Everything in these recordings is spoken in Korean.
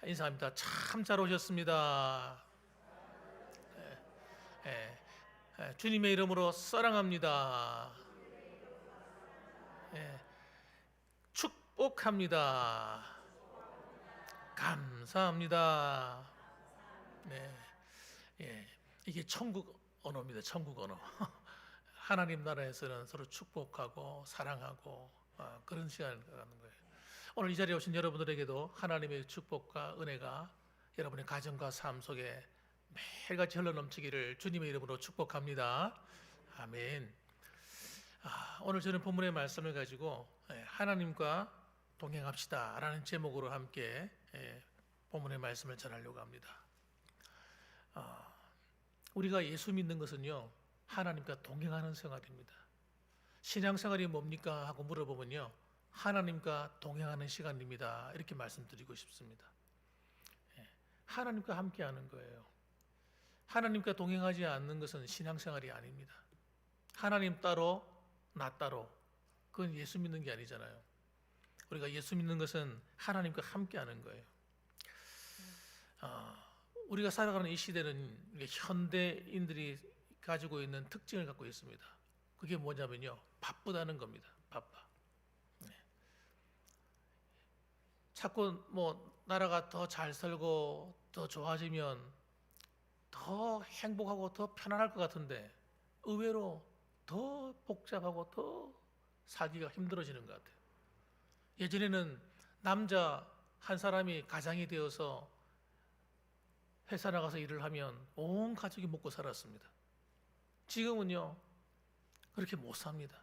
인사합니다. 참 잘 오셨습니다. 예, 주님의 이름으로 사랑합니다. 예, 축복합니다. 감사합니다. 네, 예, 이게 천국 언어입니다. 천국 언어. 하나님 나라에서는 서로 축복하고 사랑하고 그런 시간을 갖는 거예요. 오늘 이 자리에 오신 여러분들에게도 하나님의 축복과 은혜가 여러분의 가정과 삶 속에 매일같이 흘러넘치기를 주님의 이름으로 축복합니다. 아멘. 오늘 저는 본문의 말씀을 가지고 하나님과 동행합시다 라는 제목으로 함께 본문의 말씀을 전하려고 합니다. 우리가 예수 믿는 것은요, 하나님과 동행하는 생활입니다. 신앙생활이 뭡니까 하고 물어보면요, 하나님과 동행하는 시간입니다, 이렇게 말씀드리고 싶습니다. 하나님과 함께하는 거예요. 하나님과 동행하지 않는 것은 신앙생활이 아닙니다. 하나님 따로 나 따로, 그건 예수 믿는 게 아니잖아요. 우리가 예수 믿는 것은 하나님과 함께하는 거예요. 우리가 살아가는 이 시대는 현대인들이 가지고 있는 특징을 갖고 있습니다. 그게 뭐냐면요, 바쁘다는 겁니다. 바빠. 자꾸 나라가 더 잘 살고 더 좋아지면 더 행복하고 더 편안할 것 같은데 의외로 더 복잡하고 더 살기가 힘들어지는 것 같아요. 예전에는 남자 한 사람이 가장이 되어서 회사 나가서 일을 하면 온 가족이 먹고 살았습니다. 지금은요, 그렇게 못 삽니다.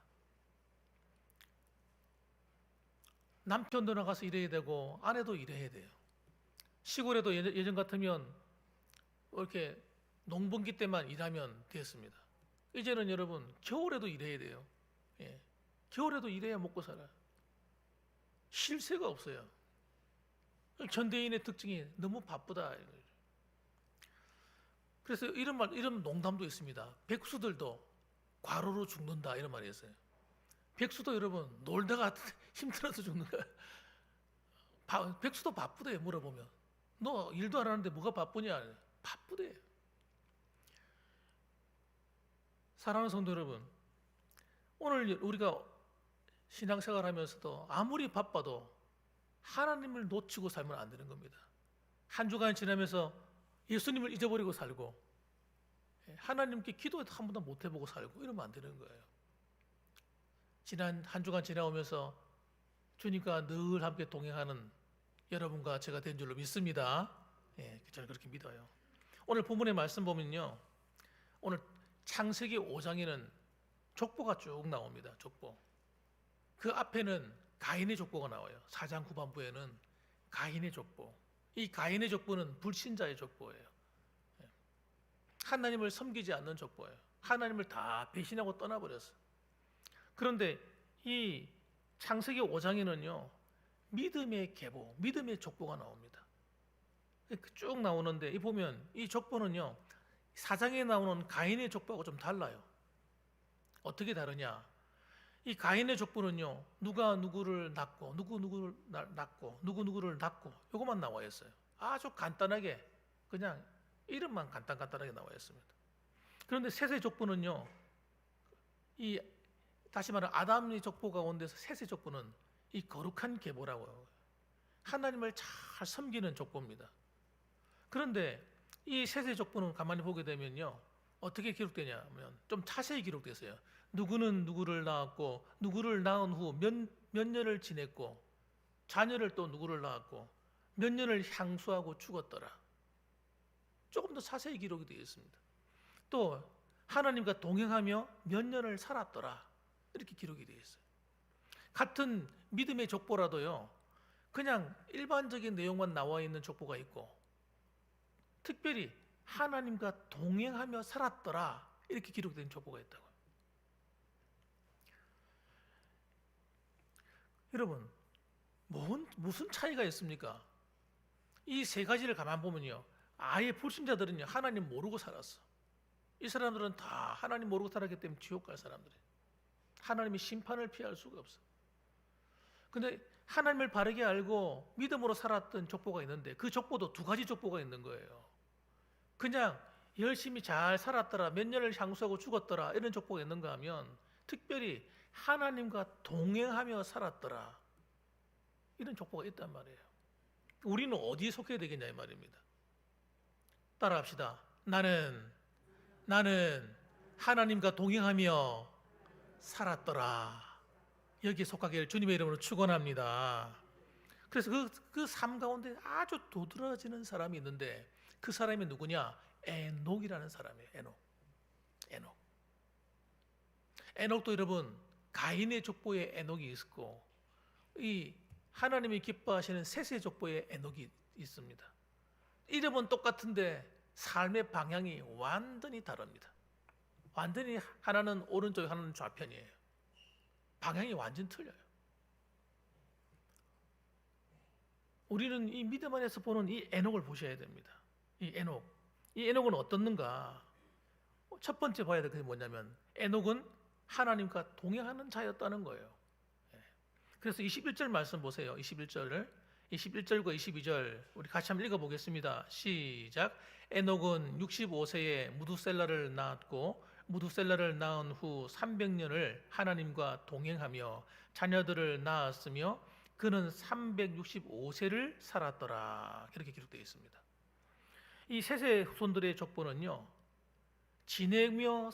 남편도 나가서 일해야 되고 아내도 일해야 돼요. 시골에도 예전 같으면 이렇게 농번기 때만 일하면 됐습니다. 이제는 여러분 겨울에도 일해야 돼요. 겨울에도 일해야 먹고 살아요. 쉴 새가 없어요. 현대인의 특징이 너무 바쁘다. 그래서 이런 농담도 있습니다. 백수들도 과로로 죽는다, 이런 말이 있어요. 백수도 여러분 놀다가 힘들어서 죽는 거야. 백수도 바쁘대. 물어보면 너 일도 안 하는데 뭐가 바쁘냐? 바쁘대. 사랑하는 성도 여러분, 오늘 우리가 신앙생활 하면서도 아무리 바빠도 하나님을 놓치고 살면 안 되는 겁니다. 한 주간 지나면서 예수님을 잊어버리고 살고 하나님께 기도도 한 번도 못 해보고 살고 이러면 안 되는 거예요. 지난 한 주간 지나오면서 주님과 늘 함께 동행하는 여러분과 제가 된 줄로 믿습니다. 저는 그렇게 믿어요. 오늘 본문의 말씀 보면요, 오늘 창세기 5장에는 족보가 쭉 나옵니다. 족보. 그 앞에는 가인의 족보가 나와요. 4장 후반부에는 가인의 족보. 이 가인의 족보는 불신자의 족보예요. 하나님을 섬기지 않는 족보예요. 하나님을 다 배신하고 떠나버렸어요. 그런데 이 창세기 5장에는요, 믿음의 계보, 믿음의 족보가 나옵니다. 쭉 나오는데 이 보면 이 족보는요, 4장에 나오는 가인의 족보하고 좀 달라요. 어떻게 다르냐? 이 가인의 족보는요, 누가 누구를 낳고 누구를 낳고 누구를 낳고 이것만 나와 있어요. 아주 간단하게 그냥 이름만 간단하게 나와 있습니다. 그런데 셋의 족보는요, 이 다시 말하면 아담의 족보 가운데서 셋의 족보는 이 거룩한 계보라고 해요. 하나님을 잘 섬기는 족보입니다. 그런데 이 셋의 족보는 가만히 보게 되면요, 어떻게 기록되냐면 좀 자세히 기록됐어요. 누구는 누구를 낳았고 누구를 낳은 후 몇 년을 지냈고 자녀를 또 누구를 낳았고 몇 년을 향수하고 죽었더라. 조금 더 자세히 기록이 되어 있습니다. 또 하나님과 동행하며 몇 년을 살았더라, 이렇게 기록이 되어 있어요. 같은 믿음의 족보라도요, 그냥 일반적인 내용만 나와 있는 족보가 있고 특별히 하나님과 동행하며 살았더라, 이렇게 기록된 족보가 있다고요. 여러분, 무슨 차이가 있습니까? 이 세 가지를 가만 보면요, 아예 불신자들은요, 하나님 모르고 살았어. 이 사람들은 다 하나님 모르고 살았기 때문에 지옥 갈 사람들이에요. 하나님의 심판을 피할 수가 없어. 근데 하나님을 바르게 알고 믿음으로 살았던 족보가 있는데 그 족보도 두 가지 족보가 있는 거예요. 그냥 열심히 잘 살았더라, 몇 년을 향수하고 죽었더라 이런 족보가 있는가 하면 특별히 하나님과 동행하며 살았더라 이런 족보가 있단 말이에요. 우리는 어디에 속해야 되겠냐 이 말입니다. 따라합시다. 나는 하나님과 동행하며 살았더라. 여기에 속하기를 주님의 이름으로 축원합니다. 그래서 그 삶 가운데 아주 도드라지는 사람이 있는데 그 사람이 누구냐? 에녹이라는 사람이에요. 에녹도 여러분 가인의 족보에 에녹이 있고 이 하나님이 기뻐하시는 셋의 족보에 에녹이 있습니다. 이름은 똑같은데 삶의 방향이 완전히 다릅니다. 완전히 하나는 오른쪽, 하나는 좌편이에요. 방향이 완전 틀려요. 우리는 이 믿음 안에서 보는 이 에녹을 보셔야 됩니다. 이 에녹은 어떻는가? 첫 번째 봐야 될 것이 뭐냐면 에녹은 하나님과 동행하는 자였다는 거예요. 그래서 21절 말씀 보세요. 21절과 22절 우리 같이 한번 읽어보겠습니다. 시작. 에녹은 65세에 무두셀라를 낳았고 무두셀라를 낳은 후 300년을 하나님과 동행하며 자녀들을 낳았으며 그는 365세를 살았더라. 이렇게 기록되어 있습니다. 이 셋의 후손들의 족보는요, 지내며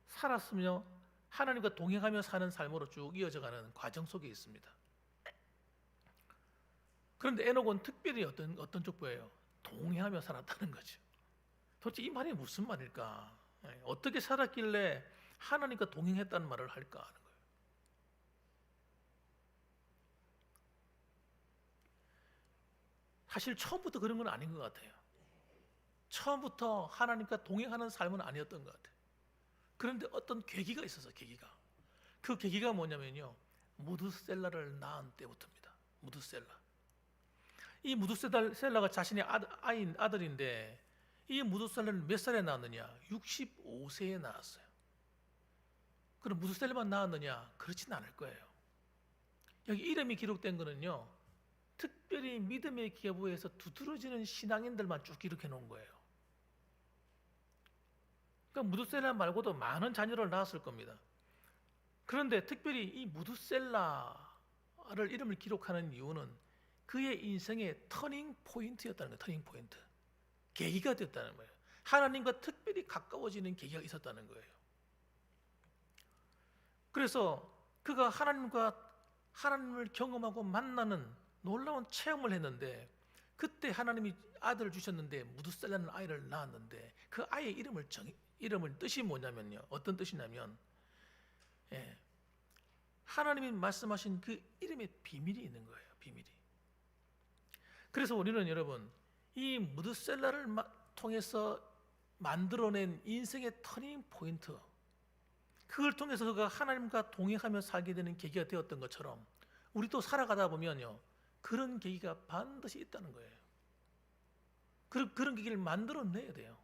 살았으며 하나님과 동행하며 사는 삶으로 쭉 이어져가는 과정 속에 있습니다. 그런데 에녹은 특별히 어떤 족보예요? 동행하며 살았다는 거죠. 도대체 이 말이 무슨 말일까? 어떻게 살았길래 하나님과 동행했다는 말을 할까 하는 거예요. 사실 처음부터 그런 건 아닌 것 같아요. 처음부터 하나님과 동행하는 삶은 아니었던 것 같아요. 그런데 어떤 계기가 있어서 그 계기가 뭐냐면요, 무두셀라를 낳은 때부터입니다. 이 무두셀라가 자신의 아들인데 이 무두셀라는 몇 살에 낳았느냐? 65세에 낳았어요. 그럼 무두셀라만 낳았느냐? 그렇진 않을 거예요. 여기 이름이 기록된 거는요, 특별히 믿음의 계보에서 두드러지는 신앙인들만 쭉 기록해 놓은 거예요. 그러니까 무두셀라 말고도 많은 자녀를 낳았을 겁니다. 그런데 특별히 이 무두셀라를 이름을 기록하는 이유는 그의 인생의 터닝 포인트였다는 거예요. 터닝 포인트. 계기가 됐다는 거예요. 하나님과 특별히 가까워지는 계기가 있었다는 거예요. 그래서 그가 하나님을 경험하고 만나는 놀라운 체험을 했는데 그때 하나님이 아들을 주셨는데 무두셀라는 아이를 낳았는데 그 아이의 이름을 뜻이 뭐냐면요. 어떤 뜻이냐면 하나님이 말씀하신 그 이름에 비밀이 있는 거예요. 비밀이. 그래서 우리는 여러분 이 무두셀라를 통해서 만들어낸 인생의 터닝 포인트, 그걸 통해서 그가 하나님과 동행하며 살게 되는 계기가 되었던 것처럼 우리도 살아가다 보면요 그런 계기가 반드시 있다는 거예요. 그런 계기를 만들어내야 돼요.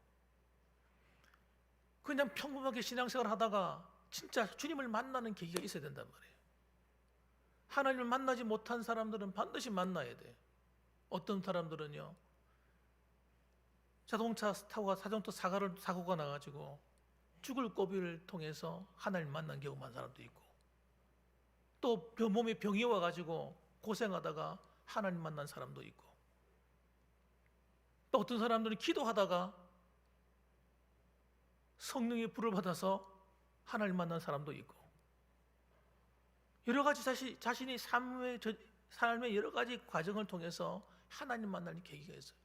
그냥 평범하게 신앙생활 하다가 진짜 주님을 만나는 계기가 있어야 된단 말이에요. 하나님을 만나지 못한 사람들은 반드시 만나야 돼요. 어떤 사람들은요 자동차 타고 자전거 사고가 나가지고 죽을 고비를 통해서 하나님 만난 경험한 사람도 있고 또 몸에 병이 와가지고 고생하다가 하나님 만난 사람도 있고 또 어떤 사람들은 기도하다가 성령의 불을 받아서 하나님 만난 사람도 있고 여러 가지 자신이 삶의 여러 가지 과정을 통해서 하나님 만나는 계기가 있어요.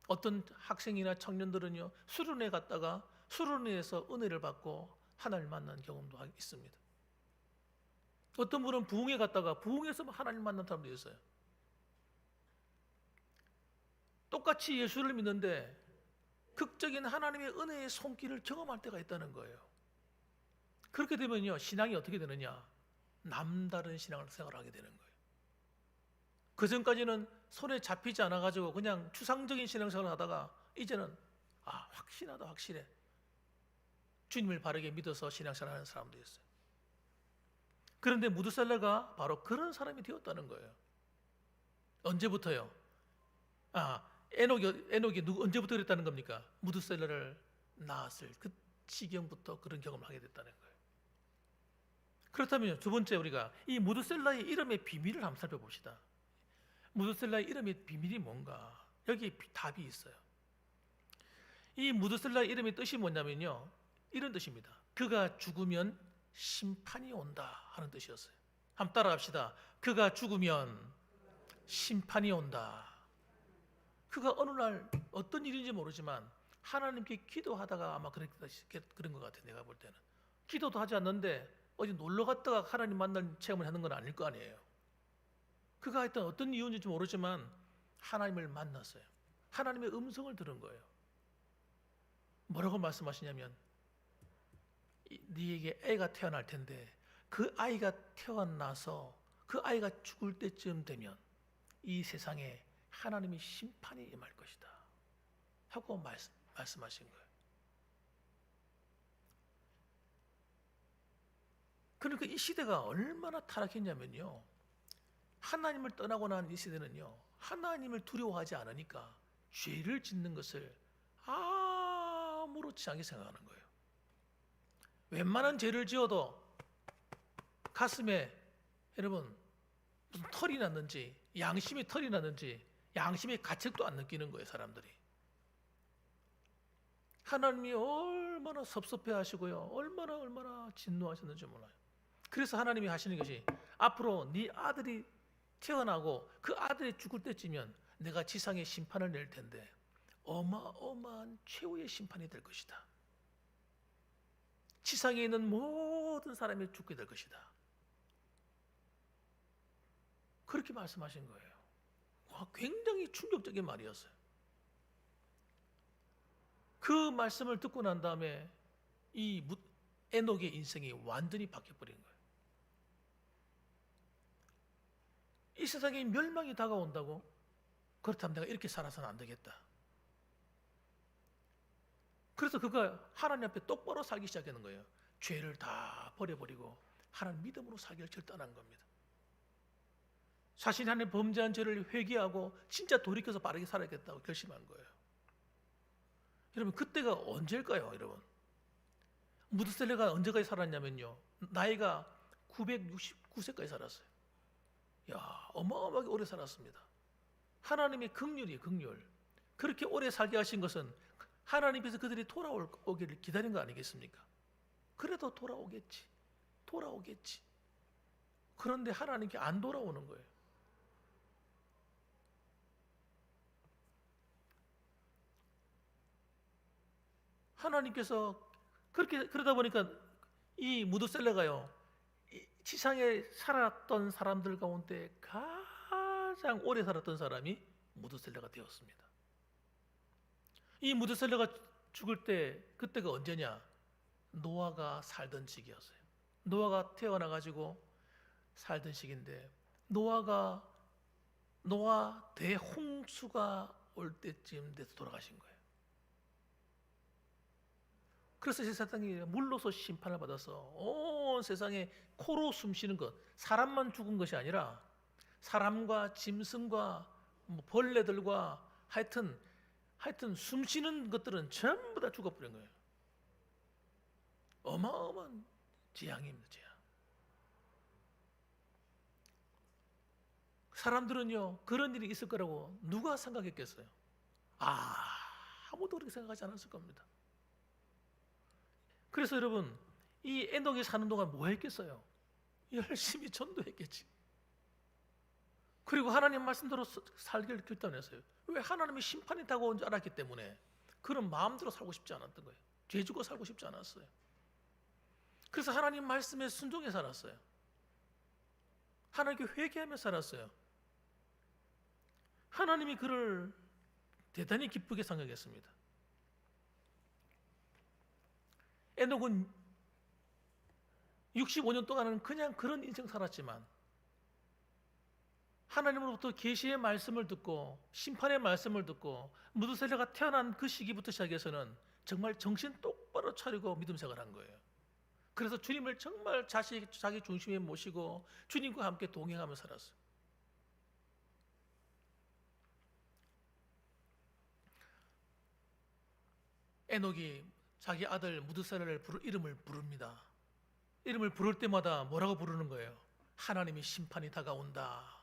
어떤 학생이나 청년들은요 수련회 갔다가 수련회에서 은혜를 받고 하나님 만난 경험도 있습니다. 어떤 분은 부흥회 갔다가 부흥에서 하나님 만난 사람도 있어요. 똑같이 예수를 믿는데 극적인 하나님의 은혜의 손길을 경험할 때가 있다는 거예요. 그렇게 되면요 신앙이 어떻게 되느냐? 남다른 신앙생활을 하게 되는 거예요. 그 전까지는 손에 잡히지 않아가지고 그냥 추상적인 신앙생활을 하다가 이제는 확실해. 주님을 바르게 믿어서 신앙생활을 하는 사람도 있어요. 그런데 무두셀라가 바로 그런 사람이 되었다는 거예요. 언제부터요? 에녹이 언제부터 그랬다는 겁니까? 무드셀라를 낳았을 그 시경부터 그런 경험을 하게 됐다는 거예요. 그렇다면 두 번째, 우리가 이 무드셀라의 이름의 비밀을 한번 살펴봅시다. 무드셀라의 이름의 비밀이 뭔가? 여기에 답이 있어요. 이 무드셀라의 이름의 뜻이 뭐냐면요, 이런 뜻입니다. 그가 죽으면 심판이 온다 하는 뜻이었어요. 한번 따라갑시다. 그가 죽으면 심판이 온다. 그가 어느 날 어떤 일인지 모르지만 하나님께 기도하다가 아마 그런 것 같아요. 내가 볼 때는 기도도 하지 않는데 어디 놀러 갔다가 하나님 만난 체험을 하는 건 아닐 거 아니에요. 그가 하여튼 어떤 이유인지 모르지만 하나님을 만났어요. 하나님의 음성을 들은 거예요. 뭐라고 말씀하시냐면, 네에게 애가 태어날 텐데 그 아이가 태어나서 그 아이가 죽을 때쯤 되면 이 세상에 하나님의 심판이 임할 것이다 하고 말씀하신 거예요. 그러니까 이 시대가 얼마나 타락했냐면요, 하나님을 떠나고 난 이 시대는요, 하나님을 두려워하지 않으니까 죄를 짓는 것을 아무렇지 않게 생각하는 거예요. 웬만한 죄를 지어도 가슴에, 여러분, 무슨 털이 났는지, 양심의 털이 났는지 양심의 가책도 안 느끼는 거예요, 사람들이. 하나님이 얼마나 섭섭해하시고요, 얼마나 진노하셨는지 몰라요. 그래서 하나님이 하시는 것이, 앞으로 네 아들이 태어나고 그 아들이 죽을 때쯤이면 내가 지상에 심판을 낼 텐데 어마어마한 최후의 심판이 될 것이다. 지상에 있는 모든 사람이 죽게 될 것이다. 그렇게 말씀하신 거예요. 굉장히 충격적인 말이었어요. 그 말씀을 듣고 난 다음에 이 에녹의 인생이 완전히 바뀌어버린 거예요. 이 세상에 멸망이 다가온다고? 그렇다면 내가 이렇게 살아서는 안 되겠다. 그래서 그가 하나님 앞에 똑바로 살기 시작하는 거예요. 죄를 다 버려버리고 하나님 믿음으로 살기를 결단한 겁니다. 자신이 하나님 범죄한 죄를 회개하고 진짜 돌이켜서 바르게 살아야겠다고 결심한 거예요. 여러분, 그때가 언제일까요, 여러분? 무드셀라가 언제까지 살았냐면요, 나이가 969세까지 살았어요. 야, 어마어마하게 오래 살았습니다. 하나님의 긍휼이에요, 긍휼. 그렇게 오래 살게 하신 것은 하나님께서 그들이 돌아오기를 기다린 거 아니겠습니까? 그래도 돌아오겠지. 그런데 하나님께 안 돌아오는 거예요. 하나님께서 그러다 보니까 이 무드셀라가요, 지상에 살았던 사람들 가운데 가장 오래 살았던 사람이 무드셀라가 되었습니다. 이 무드셀라가 죽을 때, 그때가 언제냐? 노아가 살던 시기였어요. 노아가 태어나가지고 살던 시기인데, 노아 대홍수가 올 때쯤 돼서 돌아가신 거예요. 그래서 세상이 물로서 심판을 받아서 온 세상에 코로 숨쉬는 것, 사람만 죽은 것이 아니라 사람과 짐승과 벌레들과 하여튼 숨쉬는 것들은 전부 다 죽어버린 거예요. 어마어마한 재앙입니다, 재앙. 사람들은요, 그런 일이 있을 거라고 누가 생각했겠어요? 아무도 그렇게 생각하지 않았을 겁니다. 그래서 여러분, 이 에녹이 사는 동안 뭐 했겠어요? 열심히 전도했겠지. 그리고 하나님 말씀대로 살기를 결단했어요. 왜? 하나님이 심판이 다가온 줄 알았기 때문에 그런 마음대로 살고 싶지 않았던 거예요. 죄 지고 살고 싶지 않았어요. 그래서 하나님 말씀에 순종해 살았어요. 하나님께 회개하며 살았어요. 하나님이 그를 대단히 기쁘게 생각했습니다. 에녹은 65년 동안은 그냥 그런 인생 살았지만 하나님으로부터 계시의 말씀을 듣고 심판의 말씀을 듣고 무드셀라가 태어난 그 시기부터 시작해서는 정말 정신 똑바로 차리고 믿음 생활을 한 거예요. 그래서 주님을 정말 자기 중심에 모시고 주님과 함께 동행하며 살았어요. 에녹이 자기 아들 무드셀라를 이름을 부릅니다. 이름을 부를 때마다 뭐라고 부르는 거예요? 하나님의 심판이 다가온다.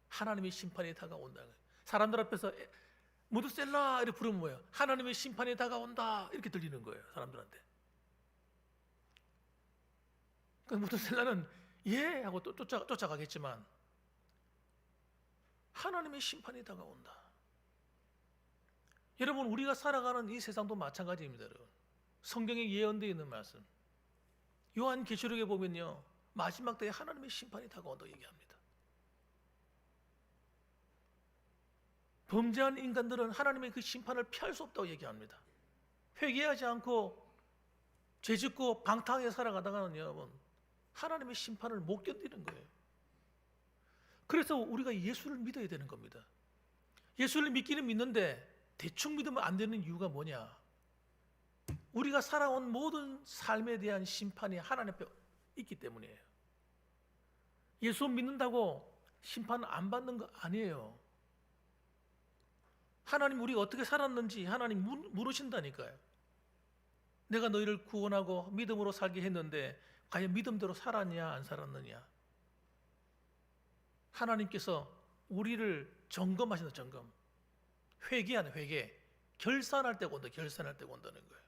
하나님의 심판이 다가온다. 사람들 앞에서 무드셀라 이렇게 부르면 뭐예요? 하나님의 심판이 다가온다 이렇게 들리는 거예요, 사람들한테. 그 무드셀라는 예 하고 또 쫓아가겠지만 하나님의 심판이 다가온다. 여러분, 우리가 살아가는 이 세상도 마찬가지입니다. 여러분, 성경에 예언되어 있는 말씀, 요한계시록에 보면요, 마지막 때에 하나님의 심판이 다가온다고 얘기합니다. 범죄한 인간들은 하나님의 그 심판을 피할 수 없다고 얘기합니다. 회개하지 않고 죄짓고 방탕하게 살아가다가는 여러분, 하나님의 심판을 못 견디는 거예요. 그래서 우리가 예수를 믿어야 되는 겁니다. 예수를 믿기는 믿는데 대충 믿으면 안 되는 이유가 뭐냐? 우리가 살아온 모든 삶에 대한 심판이 하나님 앞에 있기 때문이에요. 예수 믿는다고 심판 안 받는 거 아니에요. 하나님 우리가 어떻게 살았는지 하나님 물으신다니까요. 내가 너희를 구원하고 믿음으로 살게 했는데 과연 믿음대로 살았냐 안 살았느냐? 하나님께서 우리를 점검하신다. 점검. 회개하는 회개. 결산할 때가 온다. 결산할 때가 온다는 거예요.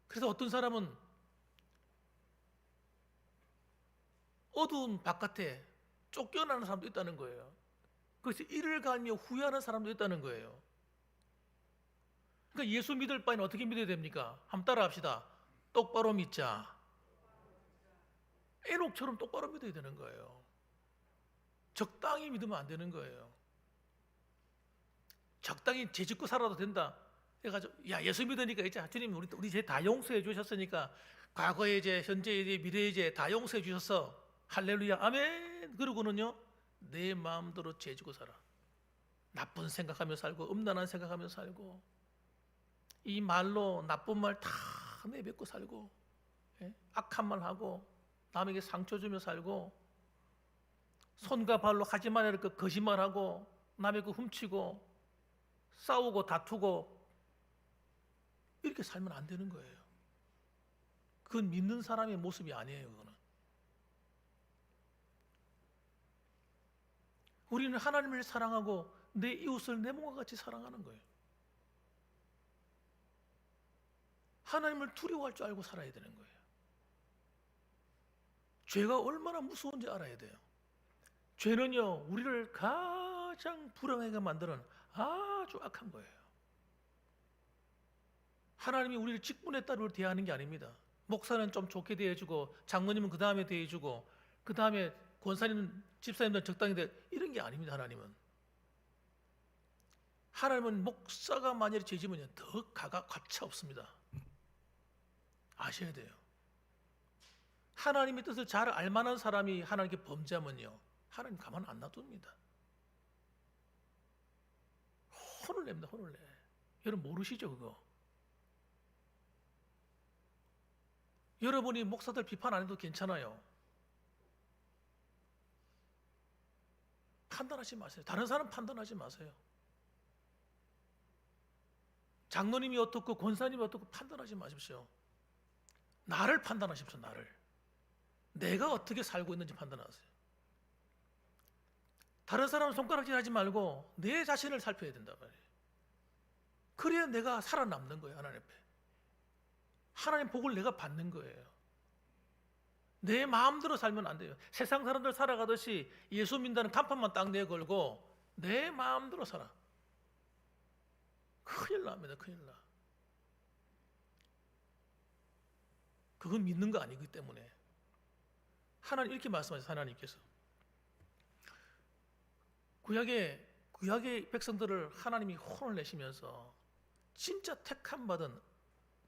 그래서 어떤 사람은 어두운 바깥에 쫓겨나는 사람도 있다는 거예요. 그래서 이를 갈며 후회하는 사람도 있다는 거예요. 그러니까 예수 믿을 바에는 어떻게 믿어야 됩니까? 한번 따라 합시다. 똑바로 믿자. 에녹처럼 똑바로 믿어야 되는 거예요. 적당히 믿으면 안 되는 거예요. 적당히 죄짓고 살아도 된다. 그래가지고 야 예수 믿으니까 이제 주님 우리 죄 다 용서해 주셨으니까 과거의 죄, 현재의 죄, 미래의 죄 다 용서해 주셨어. 할렐루야, 아멘. 그러고는요 내 마음대로 죄지고 살아. 나쁜 생각하며 살고 음란한 생각하며 살고 이 말로 나쁜 말 다 내뱉고 살고 악한 말 하고 남에게 상처 주며 살고 손과 발로 하지 말아야 할 거 거짓말하고 남의 거 훔치고 싸우고 다투고 이렇게 살면 안 되는 거예요. 그건 믿는 사람의 모습이 아니에요. 그거는. 우리는 하나님을 사랑하고 내 이웃을 내 몸과 같이 사랑하는 거예요. 하나님을 두려워할 줄 알고 살아야 되는 거예요. 죄가 얼마나 무서운지 알아야 돼요. 죄는요 우리를 가장 불행하게 만드는 아주 악한 거예요. 하나님이 우리를 직분에 따라 대하는 게 아닙니다. 목사는 좀 좋게 대해주고 장로님은 그 다음에 대해주고 그 다음에 권사님, 집사님들은 적당히 대 이런 게 아닙니다. 하나님은 목사가 만약에 죄지면 더 가차 없습니다. 아셔야 돼요. 하나님의 뜻을 잘 알만한 사람이 하나님께 범죄하면요 하나님 가만 안 놔둡니다. 혼을 냅니다. 혼을 내. 여러분 모르시죠 그거? 여러분이 목사들 비판 안 해도 괜찮아요. 판단하지 마세요. 다른 사람 판단하지 마세요. 장로님이 어떻고 권사님이 어떻고 판단하지 마십시오. 나를 판단하십시오. 나를. 내가 어떻게 살고 있는지 판단하세요. 다른 사람 손가락질하지 말고 내 자신을 살펴야 된다 말이에요. 그래야 내가 살아남는 거예요. 하나님 앞에. 하나님 복을 내가 받는 거예요. 내 마음대로 살면 안 돼요. 세상 사람들 살아가듯이 예수 믿는다는 간판만 딱 내걸고 내 마음대로 살아. 큰일 납니다. 큰일 나. 그건 믿는 거 아니기 때문에. 하나님 이렇게 말씀하세요. 하나님께서 구약의 백성들을 하나님이 혼을 내시면서 진짜 택함 받은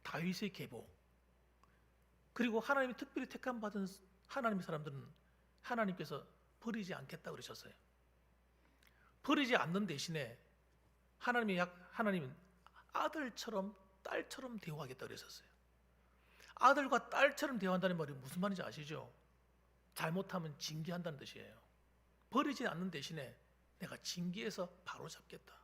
다윗의 계보, 그리고 하나님이 특별히 택함 받은 하나님의 사람들은 하나님께서 버리지 않겠다 그러셨어요. 버리지 않는 대신에 하나님은 아들처럼 딸처럼 대우하겠다 그러셨어요. 아들과 딸처럼 대우한다는 말이 무슨 말인지 아시죠? 잘못하면 징계한다는 뜻이에요. 버리지 않는 대신에 내가 징계해서 바로 잡겠다.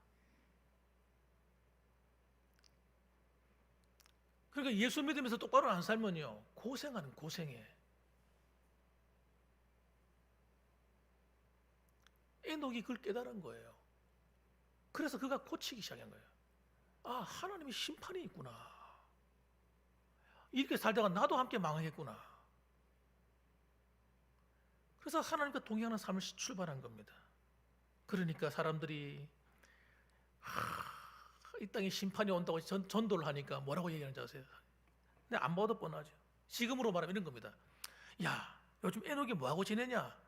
그러니까 예수 믿으면서 똑바로 안 살면요, 고생하는 고생해. 에녹이 그걸 깨달은 거예요. 그래서 그가 고치기 시작한 거예요. 아, 하나님의 심판이 있구나. 이렇게 살다가 나도 함께 망하겠구나. 그래서 하나님과 동행하는 삶을 출발한 겁니다. 그러니까 사람들이 이 땅에 심판이 온다고 전도를 하니까 뭐라고 얘기하는지 아세요? 근데 안 봐도 뻔하죠. 지금으로 말하면 이런 겁니다. 야, 요즘 에녹이 뭐하고 지내냐?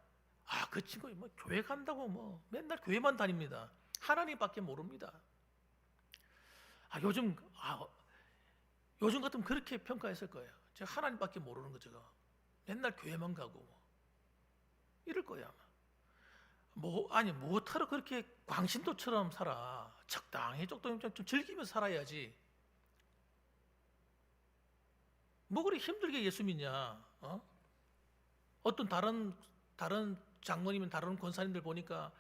아, 그 친구 뭐 교회 간다고 뭐 맨날 교회만 다닙니다. 하나님밖에 모릅니다. 요즘 같으면 그렇게 평가했을 거예요. 제가 하나님밖에 모르는 거 제가 맨날 교회만 가고 뭐. 이럴 거야 아마. 무엇하러 그렇게 광신도처럼 살아? 적당히 좀 즐기면서 살아야지. 뭐 그리 힘들게 예수 믿냐? 어떤 다른 장로님은 다른 권사님들 보니까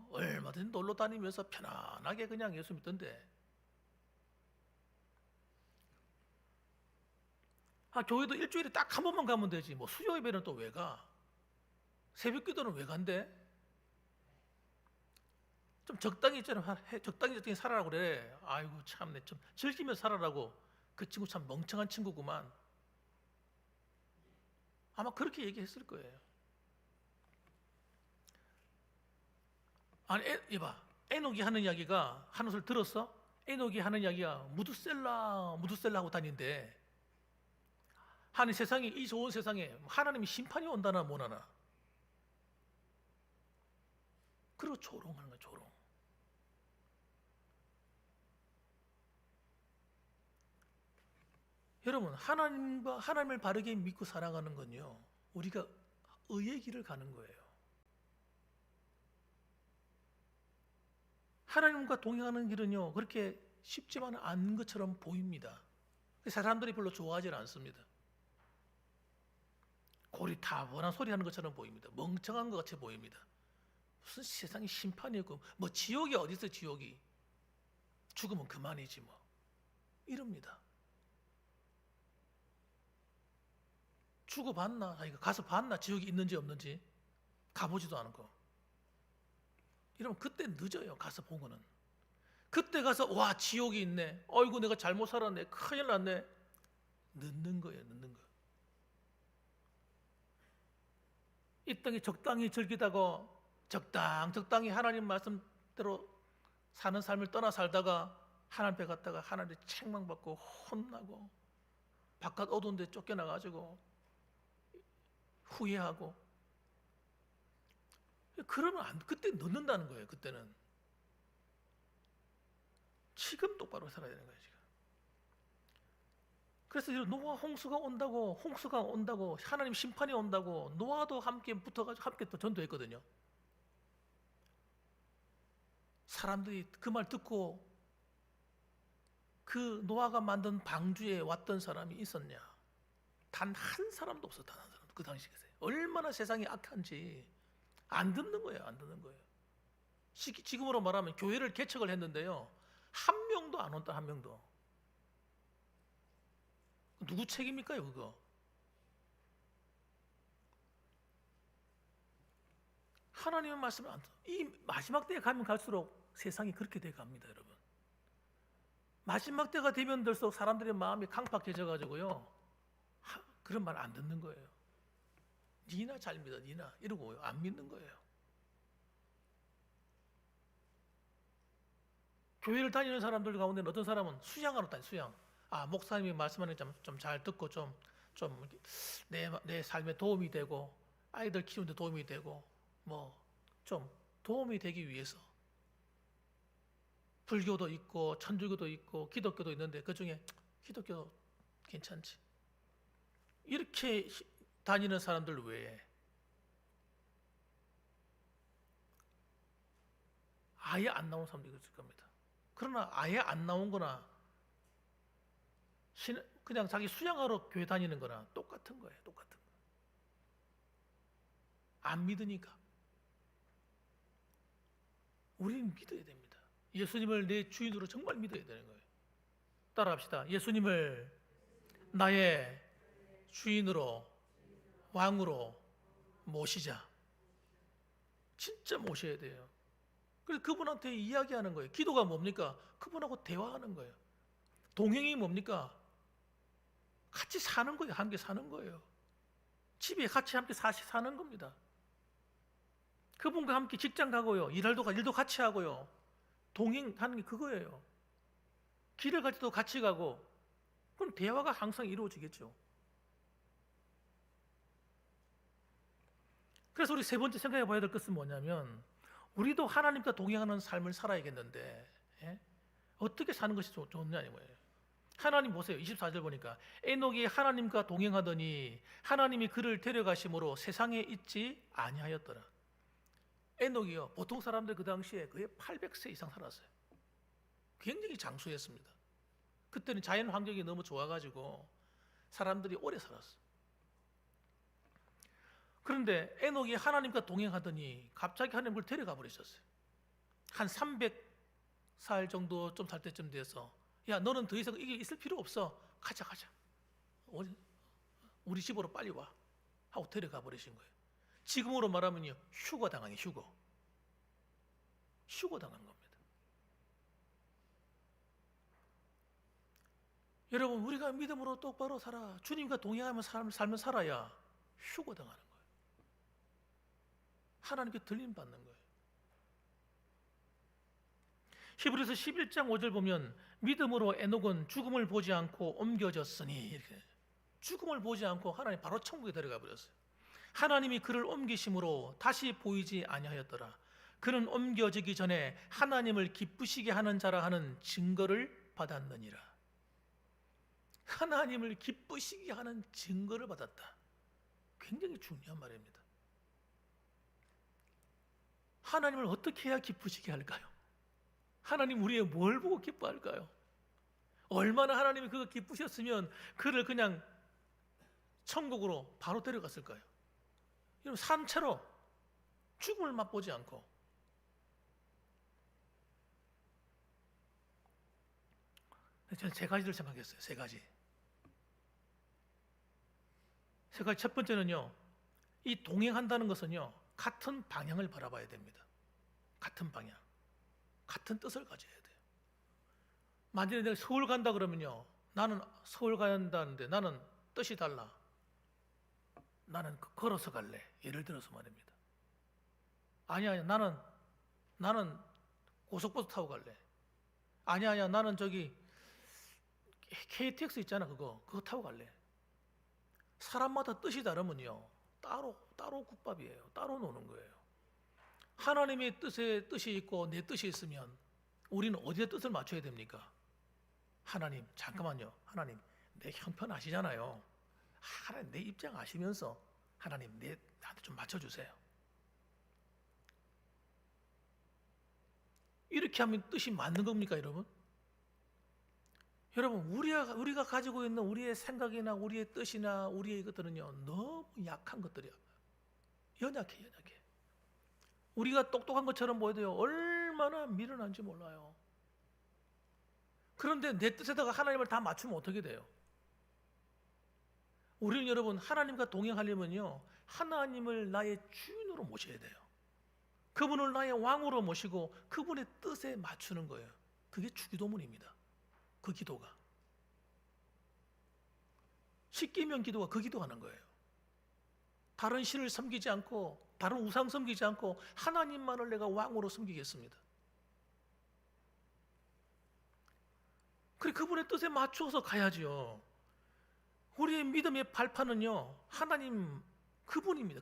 얼마든지 놀러 다니면서 편안하게 그냥 예수 믿던데. 교회도 일주일에 딱 한 번만 가면 되지. 뭐 수요 예배는 또 왜 가? 새벽 기도는 왜 간대? 좀 적당히 살아라고 그래. 아이고 참내, 좀 즐기면서 살아라고. 그 친구 참 멍청한 친구구만. 아마 그렇게 얘기했을 거예요. 아니, 이봐. 에녹이 하는 이야기가, 하는 소리 들었어? 에녹이 하는 이야기가 무드셀라 하고 다닌대. 하는 세상에, 이 좋은 세상에 하나님이 심판이 온다나 뭐나나. 그리고 조롱하는 거야, 조롱. 여러분, 하나님을 바르게 믿고 살아가는 건요, 우리가 의의 길을 가는 거예요. 하나님과 동행하는 길은요, 그렇게 쉽지만은 않은 것처럼 보입니다. 사람들이 별로 좋아하지 않습니다. 고리타분한 소리 하는 것처럼 보입니다. 멍청한 것 같이 보입니다. 무슨 세상에 심판이 있고, 뭐 지옥이 어디 있어, 지옥이. 죽으면 그만이지 뭐. 이럽니다. 죽어봤나? 가서 봤나? 지옥이 있는지 없는지. 가보지도 않고. 이러면 그때 늦어요. 가서 보고는. 그때 가서 와, 지옥이 있네. 어이구, 내가 잘못 살았네. 큰일 났네. 늦는 거예요. 늦는 거. 이 땅에 적당히 즐기다가 적당히 하나님 말씀대로 사는 삶을 떠나 살다가 하나님 앞에 갔다가 하나님의 책망받고 혼나고 바깥 어두운 데 쫓겨나가지고 후회하고, 그러면 그때 늦는다는 거예요. 그때는 지금 똑바로 살아야 되는 거예요. 지금. 그래서 노아 홍수가 온다고 하나님 심판이 온다고 노아도 함께 붙어가지고 함께 또 전도했거든요. 사람들이 그 말 듣고 그 노아가 만든 방주에 왔던 사람이 있었냐? 단 한 사람도 없어. 단 한 사람도. 그 당시에. 얼마나 세상이 악한지 안 듣는 거예요. 안 듣는 거예요. 지금으로 말하면 교회를 개척을 했는데요, 한 명도 안 온다. 한 명도. 누구 책임일까요 그거? 하나님의 말씀을 안 듣고, 이 마지막 때에 가면 갈수록 세상이 그렇게 돼 갑니다. 여러분, 마지막 때가 되면 될수록 사람들의 마음이 강팍해져 가지고요, 그런 말 안 듣는 거예요. 니나 잘 믿어, 니나 이러고 안 믿는 거예요. 교회를 다니는 사람들 가운데는 어떤 사람은 수양하러 다니. 수양. 목사님이 말씀하는 게 좀 잘 듣고 좀 내 삶에 도움이 되고 아이들 키우는 데 도움이 되고 뭐 좀 도움이 되기 위해서. 불교도 있고 천주교도 있고 기독교도 있는데 그중에 기독교 괜찮지. 이렇게 다니는 사람들 외에 아예 안 나온 사람도 있을 겁니다. 그러나 아예 안 나온 거나 그냥 자기 수양하러 교회 다니는 거나 똑같은 거예요. 똑같은 거. 안 믿으니까. 우리는 믿어야 됩니다. 예수님을 내 주인으로 정말 믿어야 되는 거예요. 따라합시다. 예수님을 나의 주인으로 왕으로 모시자. 진짜 모셔야 돼요. 그래서 그분한테 이야기하는 거예요. 기도가 뭡니까? 그분하고 대화하는 거예요. 동행이 뭡니까? 같이 사는 거예요. 함께 사는 거예요. 집에 같이 함께 사는 겁니다. 그분과 함께 직장 가고요. 일도 같이 하고요. 동행하는 게 그거예요. 길을 갈 때도 같이 가고, 그럼 대화가 항상 이루어지겠죠. 그래서 우리 세 번째 생각해 봐야 될 것은 뭐냐면, 우리도 하나님과 동행하는 삶을 살아야겠는데, 예? 어떻게 사는 것이 좋냐 이거예요. 하나님 보세요. 24절 보니까 에녹이 하나님과 동행하더니 하나님이 그를 데려가심으로 세상에 있지 아니하였더라. 에녹이요, 보통 사람들 그 당시에 거의 800세 이상 살았어요. 굉장히 장수했습니다. 그때는 자연 환경이 너무 좋아가지고 사람들이 오래 살았어요. 그런데 에녹이 하나님과 동행하더니 갑자기 하나님 그를 데려가 버리셨어요. 한 300살 정도 좀 살 때쯤 돼서, 야, 너는 더 이상 이게 있을 필요 없어. 가자. 우리 집으로 빨리 와. 하고 데려가 버리신 거예요. 지금으로 말하면요, 휴거 당한 겁니다. 여러분, 우리가 믿음으로 똑바로 살아, 주님과 동행하며 삶을 살아야 휴거 당하는 거예요. 하나님께 들림 받는 거예요. 히브리서 11장 5절 보면 믿음으로 에녹은 죽음을 보지 않고 옮겨졌으니, 이렇게 죽음을 보지 않고 하나님 바로 천국에 데려가 버렸어요. 하나님이 그를 옮기심으로 다시 보이지 아니하였더라. 그는 옮겨지기 전에 하나님을 기쁘시게 하는 자라 하는 증거를 받았느니라. 하나님을 기쁘시게 하는 증거를 받았다. 굉장히 중요한 말입니다. 하나님을 어떻게 해야 기쁘시게 할까요? 하나님 우리의 뭘 보고 기뻐할까요? 얼마나 하나님이 그거 기쁘셨으면 그를 그냥 천국으로 바로 데려갔을까요? 여러분, 산채로 죽음을 맛보지 않고. 저는 세 가지를 생각했어요. 세 가지. 첫 번째는요, 이 동행한다는 것은요, 같은 방향을 바라봐야 됩니다. 같은 방향, 같은 뜻을 가져야 돼요. 만약에 내가 서울 간다 그러면요, 나는 서울 간다는데 나는 뜻이 달라. 나는 걸어서 갈래. 예를 들어서 말입니다. 아니야, 나는 고속버스 타고 갈래. 아니야, 나는 저기 KTX 있잖아, 그거 타고 갈래. 사람마다 뜻이 다르면요, 따로 국밥이에요. 따로 노는 거예요. 하나님의 뜻이 있고 내 뜻이 있으면 우리는 어디에 뜻을 맞춰야 됩니까? 하나님, 잠깐만요. 하나님, 내 형편 아시잖아요. 하나님, 내 입장 아시면서 하나님, 나한테 좀 맞춰주세요. 이렇게 하면 뜻이 맞는 겁니까, 여러분? 여러분, 우리가 가지고 있는 우리의 생각이나 우리의 뜻이나 우리의 이것들은요, 너무 약한 것들이야. 연약해. 우리가 똑똑한 것처럼 보여도요, 얼마나 미련한지 몰라요. 그런데 내 뜻에다가 하나님을 다 맞추면 어떻게 돼요? 우리는 여러분, 하나님과 동행하려면요, 하나님을 나의 주인으로 모셔야 돼요. 그분을 나의 왕으로 모시고 그분의 뜻에 맞추는 거예요. 그게 주기도문입니다. 그 기도가. 십계명 기도가 그 기도하는 거예요. 다른 신을 섬기지 않고, 다른 우상 섬기지 않고 하나님만을 내가 왕으로 섬기겠습니다. 그래, 그분의 뜻에 맞춰서 가야죠. 우리의 믿음의 발판은요, 하나님 그분입니다.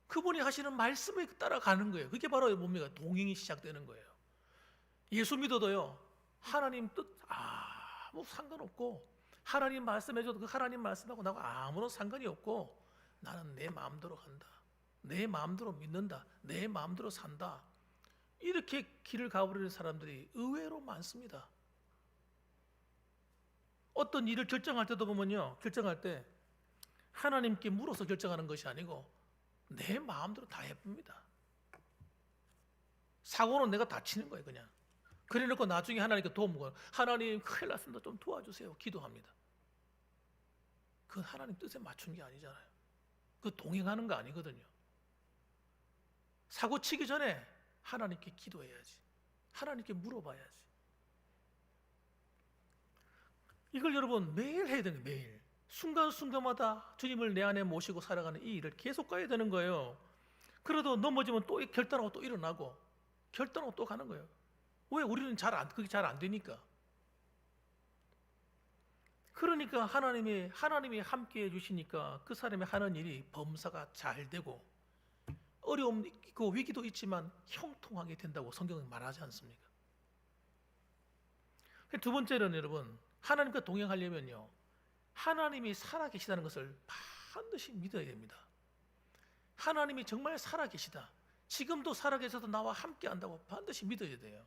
그분이 하시는 말씀에 따라가는 거예요. 그게 바로 뭡니까? 동행이 시작되는 거예요. 예수 믿어도요, 하나님 뜻 아무 상관없고, 하나님 말씀해줘도 그 하나님 말씀하고 나하고 아무런 상관이 없고, 나는 내 마음대로 한다, 내 마음대로 믿는다, 내 마음대로 산다, 이렇게 길을 가버리는 사람들이 의외로 많습니다. 어떤 일을 결정할 때도 보면요, 결정할 때 하나님께 물어서 결정하는 것이 아니고 내 마음대로 다 해봅니다. 사고는 내가 다치는 거예요. 그냥 그래놓고 나중에 하나님께 도움을, 하나님 큰일 났습니다, 좀 도와주세요, 기도합니다. 그 하나님 뜻에 맞춘 게 아니잖아요. 그 동행하는 거 아니거든요. 사고 치기 전에 하나님께 기도해야지. 하나님께 물어봐야지. 이걸 여러분 매일 해야 되는 거예요. 매일. 순간순간마다 주님을 내 안에 모시고 살아가는 이 일을 계속 가야 되는 거예요. 그래도 넘어지면 또 결단하고 또 일어나고 결단하고 또 가는 거예요. 왜? 우리는 그게 잘 안 되니까. 그러니까 하나님이 함께 해주시니까 그 사람이 하는 일이 범사가 잘 되고 어려움 있고 위기도 있지만 형통하게 된다고 성경은 말하지 않습니까? 두 번째는 여러분, 하나님과 동행하려면요, 하나님이 살아계시다는 것을 반드시 믿어야 됩니다. 하나님이 정말 살아계시다, 지금도 살아계셔서 나와 함께 한다고 반드시 믿어야 돼요.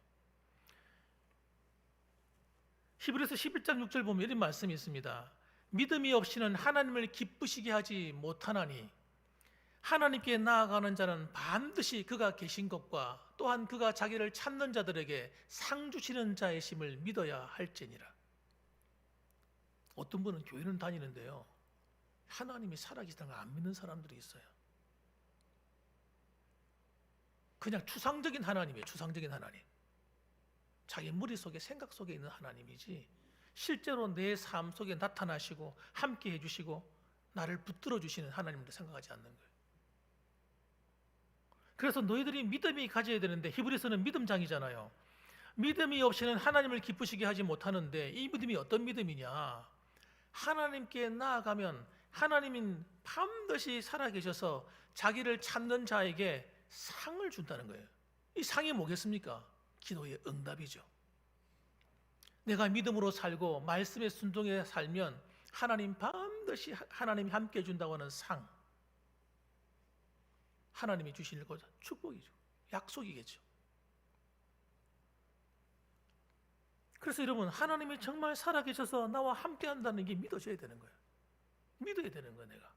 히브리서 11장 6절 보면 이런 말씀이 있습니다. 믿음이 없이는 하나님을 기쁘시게 하지 못하나니 하나님께 나아가는 자는 반드시 그가 계신 것과 또한 그가 자기를 찾는 자들에게 상 주시는 자이심을 믿어야 할지니라. 어떤 분은 교회는 다니는데요, 하나님이 살아계시다는 걸 안 믿는 사람들이 있어요. 그냥 추상적인 하나님이에요. 추상적인 하나님. 자기 머릿속에 생각 속에 있는 하나님이지 실제로 내 삶 속에 나타나시고 함께 해주시고 나를 붙들어 주시는 하나님을 생각하지 않는 거예요. 그래서 너희들이 믿음이 가져야 되는데, 히브리서는 믿음장이잖아요. 믿음이 없이는 하나님을 기쁘시게 하지 못하는데, 이 믿음이 어떤 믿음이냐? 하나님께 나아가면 하나님은 반드시 살아계셔서 자기를 찾는 자에게 상을 준다는 거예요. 이 상이 뭐겠습니까? 기도의 응답이죠. 내가 믿음으로 살고 말씀에 순종해 살면 하나님 반드시 하나님이 함께 해준다고 하는 상, 하나님이 주실 것, 축복이죠. 약속이겠죠. 그래서 여러분, 하나님이 정말 살아계셔서 나와 함께 한다는 게 믿어져야 되는 거예요. 믿어야 되는 거예요. 내가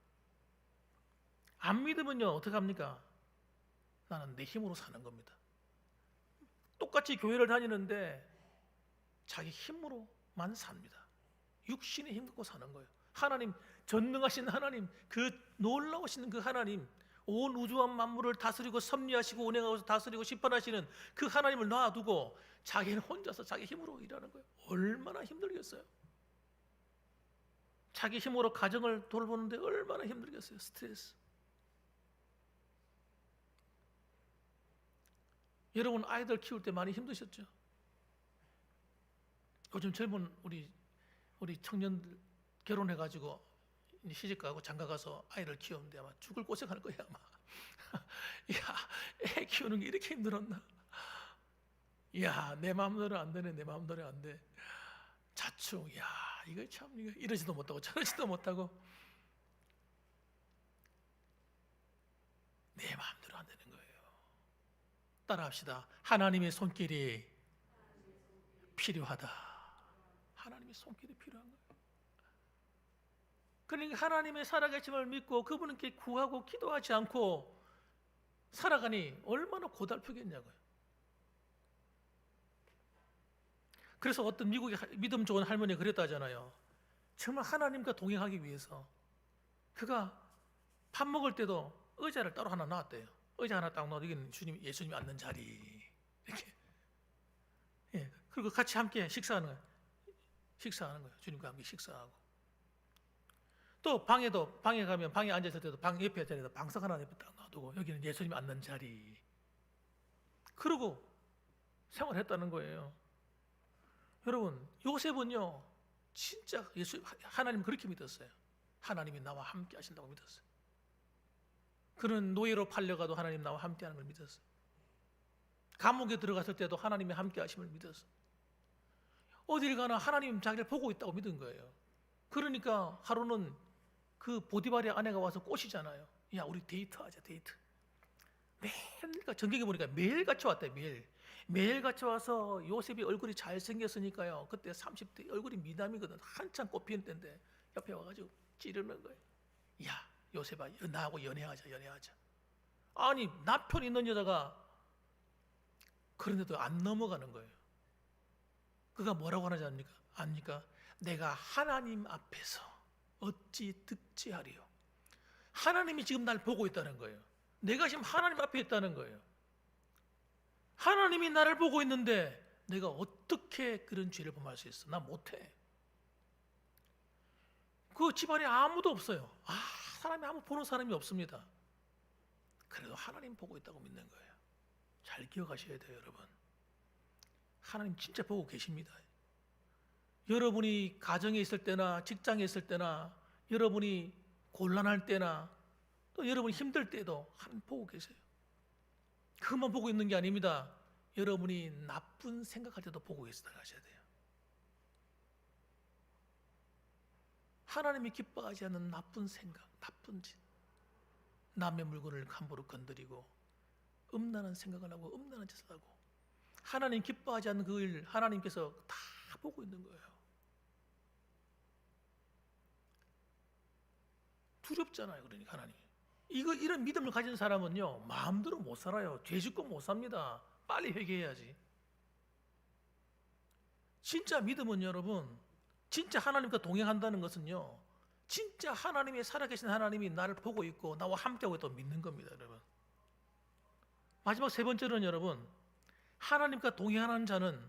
안 믿으면요 어떻게 합니까? 나는 내 힘으로 사는 겁니다. 똑같이 교회를 다니는데 자기 힘으로만 삽니다. 육신의 힘 갖고 사는 거예요. 하나님, 전능하신 하나님, 그 놀라우신 그 하나님, 온 우주와 만물을 다스리고 섭리하시고 운행하고 다스리고 심판하시는 그 하나님을 놔두고 자기는 혼자서 자기 힘으로 일하는 거예요. 얼마나 힘들겠어요. 자기 힘으로 가정을 돌보는데 얼마나 힘들겠어요. 스트레스. 여러분 아이들 키울 때 많이 힘드셨죠? 요즘 젊은 우리 청년들 결혼해가지고 시집가고 장가가서 아이를 키우는데 아마 죽을 고생할 거야 아마. 야, 애 키우는 게 이렇게 힘들었나? 야, 내 마음대로 안 되네. 내 마음대로 안 돼. 자충, 야, 이거 참 이러지도 못하고 저러지도 못하고 내 마음대로 안 되는 거예요. 따라합시다. 하나님의 손길이 필요하다. 하나님의 손길이 필요한 거예요. 그러니까 하나님의 살아계심을 믿고 그분께 구하고 기도하지 않고 살아가니 얼마나 고달프겠냐고요. 그래서 어떤 미국의 믿음 좋은 할머니가 그랬다잖아요. 정말 하나님과 동행하기 위해서 그가 밥 먹을 때도 의자를 따로 하나 놨대요. 의자 하나 딱 놔도 이게 예수님이 앉는 자리 이렇게. 예, 그리고 같이 함께 식사하는 거예요. 주님과 함께 식사하고. 또 방에 가면 방에 앉아 있을 때도 방 옆에 자리에다 방석 하나 옆에 딱 놔두고 여기는 예수님이 앉는 자리. 그러고 생활했다는 거예요. 여러분, 요셉은요 진짜 하나님 그렇게 믿었어요. 하나님이 나와 함께 하신다고 믿었어요. 그는 노예로 팔려가도 하나님 나와 함께 하는 걸 믿었어요. 감옥에 들어갔을 때도 하나님이 함께 하심을 믿었어요. 어딜 가나 하나님 자기를 보고 있다고 믿은 거예요. 그러니까 하루는 그 보디발의 아내가 와서 꼬시잖아요. 야, 우리 데이트하자, 데이트. 매일 전경에 보니까 매일같이 왔대요. 매일같이 와서 요셉이 얼굴이 잘생겼으니까요. 그때 30대 얼굴이 미남이거든. 한참 꽃피는 때인데 옆에 와가지고 찌르는 거예요. 야, 요셉아, 나하고 연애하자. 아니, 남편 있는 여자가 그런데도 안 넘어가는 거예요. 그가 뭐라고 하는지 압니까? 내가 하나님 앞에서 어찌 득지하리요. 하나님이 지금 날 보고 있다는 거예요. 내가 지금 하나님 앞에 있다는 거예요. 하나님이 나를 보고 있는데 내가 어떻게 그런 죄를 범할 수 있어? 나 못해. 그 집안에 아무도 없어요. 사람이 아무 보는 사람이 없습니다. 그래도 하나님 보고 있다고 믿는 거예요. 잘 기억하셔야 돼요, 여러분. 하나님 진짜 보고 계십니다. 여러분이 가정에 있을 때나 직장에 있을 때나 여러분이 곤란할 때나 또 여러분이 힘들 때도 하나님 보고 계세요. 그것만 보고 있는 게 아닙니다. 여러분이 나쁜 생각할 때도 보고 계시다고 하셔야 돼요. 하나님이 기뻐하지 않는 나쁜 생각, 나쁜 짓, 남의 물건을 함부로 건드리고 음란한 생각을 하고 음란한 짓을 하고 하나님 기뻐하지 않는 그 일 하나님께서 다 보고 있는 거예요. 두렵잖아요. 그러니까 하나님. 이런 믿음을 가진 사람은요 마음대로 못 살아요. 죄 짓고 못 삽니다. 빨리 회개해야지. 진짜 믿음은 여러분, 진짜 하나님과 동행한다는 것은요, 진짜 하나님이 살아계신 하나님이 나를 보고 있고 나와 함께하고 있다고 믿는 겁니다, 여러분. 마지막 세 번째로는 여러분, 하나님과 동행하는 자는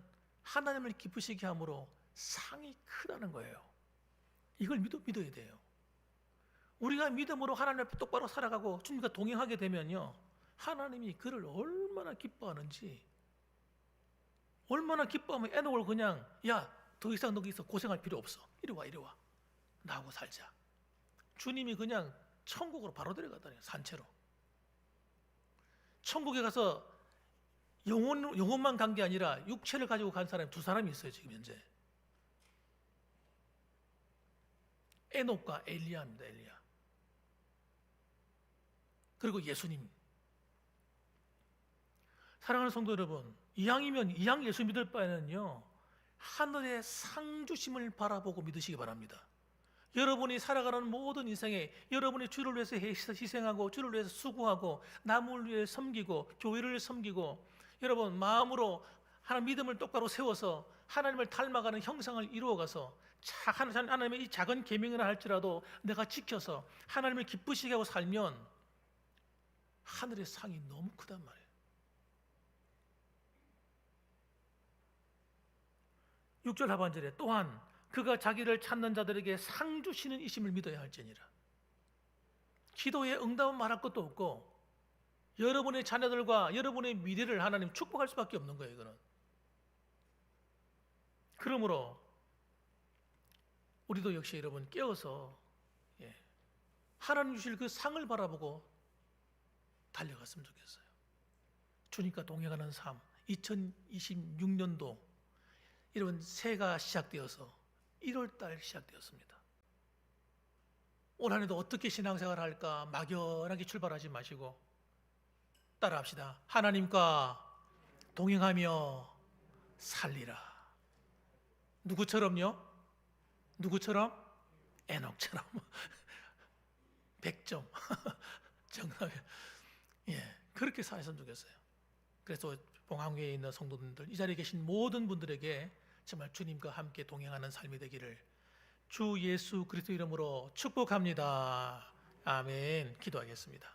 하나님을 기쁘시게 함으로 상이 크다는 거예요. 이걸 믿어야 돼요. 우리가 믿음으로 하나님 앞에 똑바로 살아가고 주님과 동행하게 되면요, 하나님이 그를 얼마나 기뻐하는지, 얼마나 기뻐하면 에녹을 그냥 더 이상 너기서 고생할 필요 없어. 이리 와. 나하고 살자. 주님이 그냥 천국으로 바로 데려가다니, 산채로. 천국에 가서 영혼만 간 게 아니라 육체를 가지고 간 사람이 두 사람이 있어요, 지금 현재. 에녹과 엘리야입니다, 엘리야. 그리고 예수님. 사랑하는 성도 여러분, 이왕 예수 믿을 바에는요, 하늘의 상 주심을 바라보고 믿으시기 바랍니다. 여러분이 살아가는 모든 인생에 여러분이 주를 위해서 희생하고 주를 위해서 수고하고 남을 위해 섬기고 교회를 섬기고 여러분 마음으로 하나님 믿음을 똑바로 세워서 하나님을 닮아가는 형상을 이루어가서 하나님의 이 작은 계명이나 할지라도 내가 지켜서 하나님을 기쁘시게 하고 살면 하늘의 상이 너무 크단 말이에요. 6절 하반절에 또한 그가 자기를 찾는 자들에게 상 주시는 이심을 믿어야 할지니라. 기도에 응답은 말할 것도 없고 여러분의 자녀들과 여러분의 미래를 하나님 축복할 수밖에 없는 거예요. 이거는. 그러므로 우리도 역시 여러분 깨어서 하나님 주실 그 상을 바라보고 달려갔으면 좋겠어요. 주님과 동행하는 삶, 2026년도 여러분 새해가 시작되어서 1월달 시작되었습니다. 올 한 해도 어떻게 신앙생활 할까 막연하게 출발하지 마시고 따라합시다. 하나님과 동행하며 살리라. 누구처럼요? 누구처럼? 에녹처럼. 100점. 정답이에요. 그렇게 사셨으면 좋겠어요. 그래서 봉황교회에 있는 성도님들, 이 자리에 계신 모든 분들에게 정말 주님과 함께 동행하는 삶이 되기를 주 예수 그리스도 이름으로 축복합니다. 아멘. 기도하겠습니다.